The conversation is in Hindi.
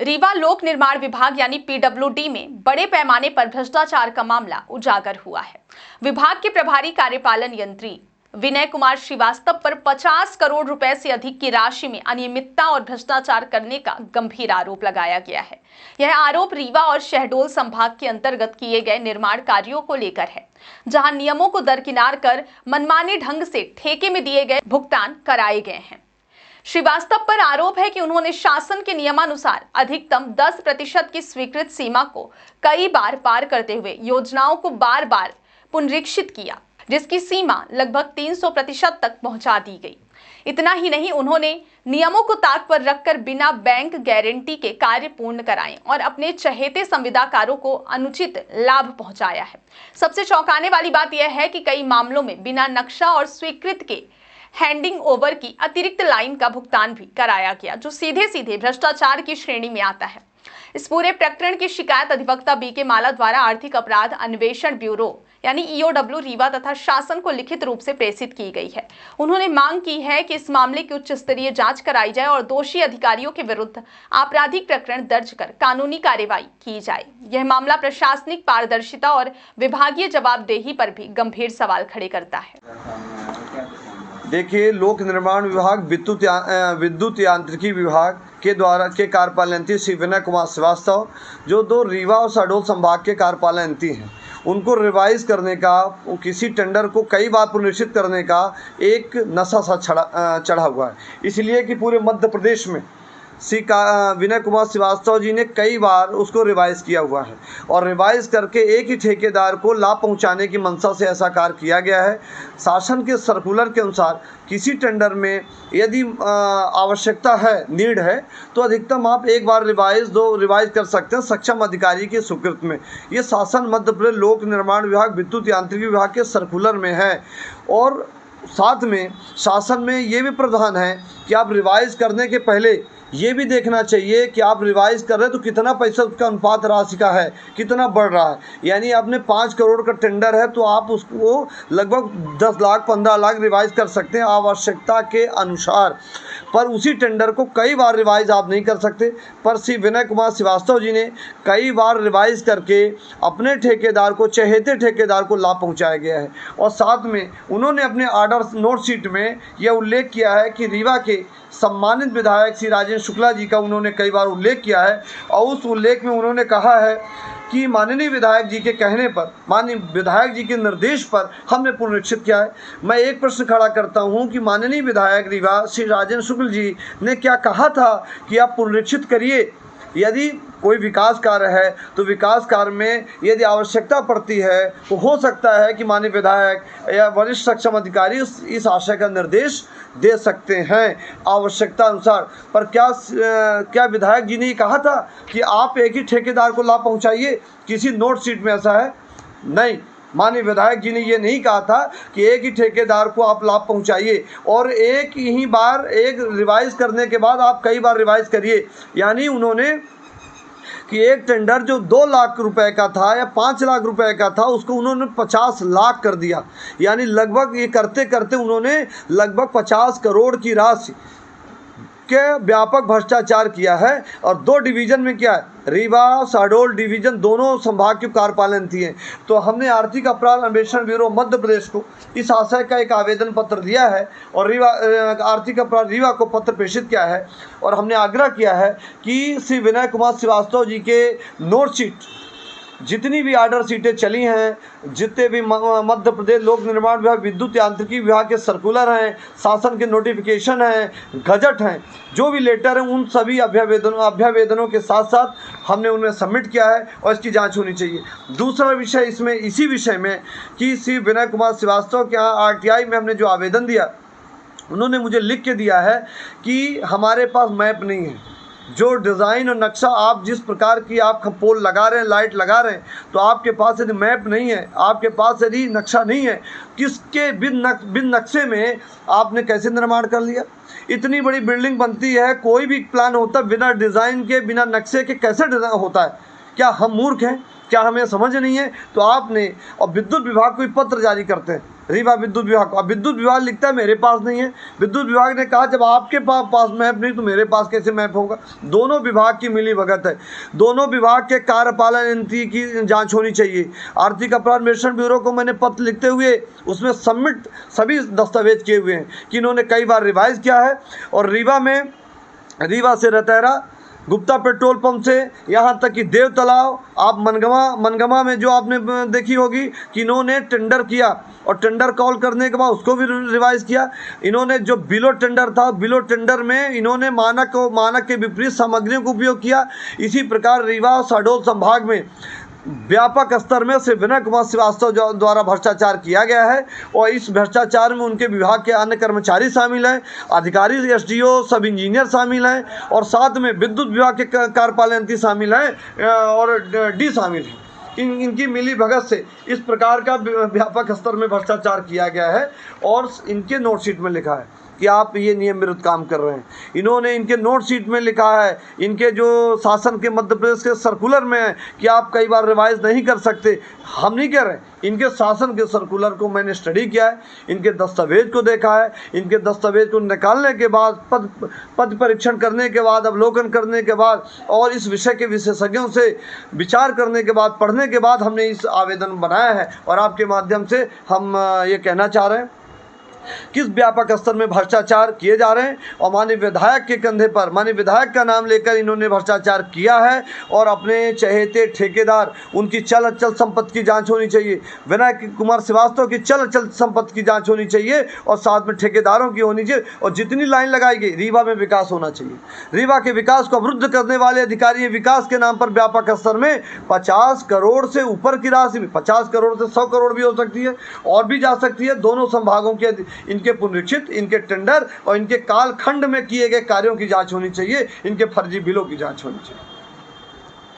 रीवा लोक निर्माण विभाग यानी पीडब्ल्यूडी में बड़े पैमाने पर भ्रष्टाचार का मामला उजागर हुआ है। विभाग के प्रभारी कार्यपालन यंत्री विनय कुमार श्रीवास्तव पर 50 करोड़ रुपए से अधिक की राशि में अनियमितता और भ्रष्टाचार करने का गंभीर आरोप लगाया गया है। यह आरोप रीवा और शहडोल संभाग के अंतर्गत किए गए निर्माण कार्यों को लेकर है, जहां नियमों को दरकिनार कर मनमाने ढंग से ठेके में दिए गए भुगतान कराए गए हैं। श्रीवास्तव पर आरोप है कि उन्होंने शासन के नियमानुसार अधिकतम 10% की स्वीकृत सीमा को कई बार पार करते हुए योजनाओं को बार बार पुनरीक्षित किया, जिसकी सीमा लगभग 300% तक पहुंचा दी गई। इतना ही नहीं, उन्होंने नियमों को ताक पर रखकर बिना बैंक गारंटी के कार्य पूर्ण कराए और अपने चहेते संविदाकारों को अनुचित लाभ पहुंचाया है। सबसे चौंकाने वाली बात यह है कि कई मामलों में बिना नक्शा और स्वीकृत के हैंडिंग ओवर की अतिरिक्त लाइन का भुगतान भी कराया गया, जो सीधे सीधे भ्रष्टाचार की श्रेणी में आता है। इस पूरे प्रकरण की शिकायत अधिवक्ता बीके माला द्वारा आर्थिक अपराध अन्वेषण ब्यूरो यानी ईओडब्ल्यू रीवा तथा शासन को लिखित रूप से प्रेषित की गई है। उन्होंने मांग की है कि इस मामले की उच्च स्तरीय जांच कराई जाए और दोषी अधिकारियों के विरुद्ध आपराधिक प्रकरण दर्ज कर कानूनी कार्यवाही की जाए। यह मामला प्रशासनिक पारदर्शिता और विभागीय जवाबदेही पर भी गंभीर सवाल खड़े करता है। देखिए, लोक निर्माण विभाग विद्युत यांत्रिकी विभाग के द्वारा के कार्यपालयंत्री श्री विनय कुमार श्रीवास्तव, जो 2 रीवा और शहडोल संभाग के कार्यपालयंत्री हैं, उनको रिवाइज करने का, किसी टेंडर को कई बार पुनरीक्षित करने का एक नशा सा चढ़ा हुआ है। इसलिए कि पूरे मध्य प्रदेश में विनय कुमार श्रीवास्तव जी ने कई बार उसको रिवाइज किया हुआ है और रिवाइज करके एक ही ठेकेदार को लाभ पहुंचाने की मंशा से ऐसा कार्य किया गया है। शासन के सर्कुलर के अनुसार किसी टेंडर में यदि आवश्यकता है, नीड है, तो अधिकतम आप एक बार रिवाइज कर सकते हैं सक्षम अधिकारी की स्वीकृत में। ये शासन मध्य प्रदेश लोक निर्माण विभाग विद्युत यांत्रिकी विभाग के सर्कुलर में है। और साथ में शासन में ये भी प्रावधान है कि आप रिवाइज करने के पहले ये भी देखना चाहिए कि आप रिवाइज कर रहे हैं तो कितना पैसा उसका अनुपात राशि का है, कितना बढ़ रहा है। यानी आपने 5 करोड़ का टेंडर है तो आप उसको लगभग 10 लाख 15 लाख रिवाइज कर सकते हैं आवश्यकता के अनुसार, पर उसी टेंडर को कई बार रिवाइज आप नहीं कर सकते। पर श्री विनय कुमार श्रीवास्तव जी ने कई बार रिवाइज करके अपने ठेकेदार को, चहेते ठेकेदार को लाभ पहुंचाया गया है। और साथ में उन्होंने अपने ऑर्डर नोट शीट में यह उल्लेख किया है कि रीवा के सम्मानित विधायक श्री राजेंद्र शुक्ला जी का उन्होंने कई बार उल्लेख किया है और उस उल्लेख में उन्होंने कहा है कि माननीय विधायक जी के कहने पर, माननीय विधायक जी के निर्देश पर हमने पुनरीक्षित किया है। मैं एक प्रश्न खड़ा करता हूं कि माननीय विधायक रीवा श्री राजेंद्र शुक्ल जी ने क्या कहा था कि आप पुनरीक्षित करिए? यदि कोई विकास कार्य है तो विकास कार्य में यदि आवश्यकता पड़ती है तो हो सकता है कि माननीय विधायक या वरिष्ठ सक्षम अधिकारी इस आशय का निर्देश दे सकते हैं आवश्यकता अनुसार। पर क्या विधायक जी ने कहा था कि आप एक ही ठेकेदार को लाभ पहुंचाइए? किसी नोट शीट में ऐसा है? नहीं, माननीय विधायक जी ने ये नहीं कहा था कि एक ही ठेकेदार को आप लाभ पहुंचाइए और एक ही बार एक रिवाइज करने के बाद आप कई बार रिवाइज करिए। यानी उन्होंने कि एक टेंडर जो 2 लाख रुपए का था या 5 लाख रुपए का था, उसको उन्होंने 50 लाख कर दिया। यानी लगभग ये करते करते उन्होंने लगभग 50 करोड़ की राशि के व्यापक भ्रष्टाचार किया है। और 2 डिवीज़न में क्या है, रीवा शहडोल डिवीज़न दोनों संभाग के कार्यपालयंत्री हैं। तो हमने आर्थिक अपराध अन्वेषण ब्यूरो मध्य प्रदेश को इस आशय का एक आवेदन पत्र दिया है और आर्थिक अपराध रीवा को पत्र प्रेषित किया है और हमने आग्रह किया है कि श्री विनय कुमार श्रीवास्तव जी के नोट शीट जितनी भी ऑर्डर सीटें चली हैं, जितने भी मध्य प्रदेश लोक निर्माण विभाग विद्युत यांत्रिकी विभाग के सर्कुलर हैं, शासन के नोटिफिकेशन हैं, गजट हैं, जो भी लेटर हैं, उन सभी अभ्यावेदनों के साथ साथ हमने उन्हें सबमिट किया है और इसकी जांच होनी चाहिए। दूसरा विषय इसमें इसी विषय में कि श्री विनय कुमार श्रीवास्तव के यहाँ RTI में हमने जो आवेदन दिया, उन्होंने मुझे लिख के दिया है कि हमारे पास मैप नहीं है। जो डिज़ाइन और नक्शा आप जिस प्रकार की आप पोल लगा रहे हैं, लाइट लगा रहे हैं, तो आपके पास यदि मैप नहीं है, आपके पास यदि नक्शा नहीं है, किसके बिन नक्शे में आपने कैसे निर्माण कर लिया? इतनी बड़ी बिल्डिंग बनती है, कोई भी प्लान होता है बिना डिज़ाइन के, बिना नक्शे के कैसे डिज़ाइन होता है? क्या हम मूर्ख हैं? क्या हमें समझ नहीं है? तो आपने और विद्युत विभाग को पत्र जारी करते हैं रीवा विद्युत विभाग को। अब विद्युत विभाग लिखता है मेरे पास नहीं है। विद्युत विभाग ने कहा जब आपके पास मैप नहीं तो मेरे पास कैसे मैप होगा। दोनों विभाग की मिली भगत है। दोनों विभाग के कार्यपालन नीति की जांच होनी चाहिए। आर्थिक अपराध अन्वेषण ब्यूरो को मैंने पत्र लिखते हुए उसमें सबमिट सभी दस्तावेज किए हुए हैं कि इन्होंने कई बार रिवाइज किया है। और रीवा से रतैरा, गुप्ता पेट्रोल पंप से यहाँ तक कि देव तालाब, आप मनगमा में जो आपने देखी होगी कि इन्होंने टेंडर किया और टेंडर कॉल करने के बाद उसको भी रिवाइज किया। इन्होंने जो बिलो टेंडर था, बिलो टेंडर में इन्होंने मानक के विपरीत सामग्रियों का उपयोग किया। इसी प्रकार रीवा और शहडोल संभाग में व्यापक स्तर में श्री विनय कुमार श्रीवास्तव द्वारा भ्रष्टाचार किया गया है। और इस भ्रष्टाचार में उनके विभाग के अन्य कर्मचारी शामिल हैं, अधिकारी, एसडीओ, सब इंजीनियर शामिल हैं और साथ में विद्युत विभाग के कार्यपालन यंत्री शामिल हैं और डी शामिल हैं। इनकी मिली भगत से इस प्रकार का व्यापक स्तर में भ्रष्टाचार किया गया है। और इनके नोटशीट में लिखा है कि आप ये नियम विरुद्ध काम कर रहे हैं। इन्होंने इनके नोट शीट में लिखा है, इनके जो शासन के मध्य प्रदेश के सर्कुलर में है कि आप कई बार रिवाइज नहीं कर सकते। हम नहीं कह रहे, इनके शासन के सर्कुलर को मैंने स्टडी किया है, इनके दस्तावेज को देखा है। इनके दस्तावेज को निकालने के बाद पद परीक्षण करने के बाद, अवलोकन करने के बाद और इस विषय के विशेषज्ञों से विचार करने के बाद, पढ़ने के बाद हमने इस आवेदन बनाया है। और आपके माध्यम से हम ये कहना चाह रहे हैं किस व्यापक स्तर में भ्रष्टाचार किए जा रहे हैं। और माननीय विधायक के कंधे पर, माननीय विधायक का नाम लेकर इन्होंने भ्रष्टाचार किया है। और अपने चहेते ठेकेदार, उनकी चल अचल संपत्ति की जांच होनी चाहिए। विनय कुमार श्रीवास्तव की चल अचल संपत्ति की जांच होनी चाहिए और साथ में ठेकेदारों की होनी चाहिए। और जितनी लाइन लगाई गई, रीवा में विकास होना चाहिए। रीवा के विकास को अवरुद्ध करने वाले अधिकारी विकास के नाम पर व्यापक स्तर में 50 करोड़ से ऊपर की राशि, 50 करोड़ से 100 करोड़ भी हो सकती है और भी जा सकती है। दोनों संभागों के इनके पुनरीक्षित, इनके टेंडर और इनके कालखंड में किए गए कार्यों की जांच होनी चाहिए। इनके फर्जी बिलों की जांच होनी चाहिए।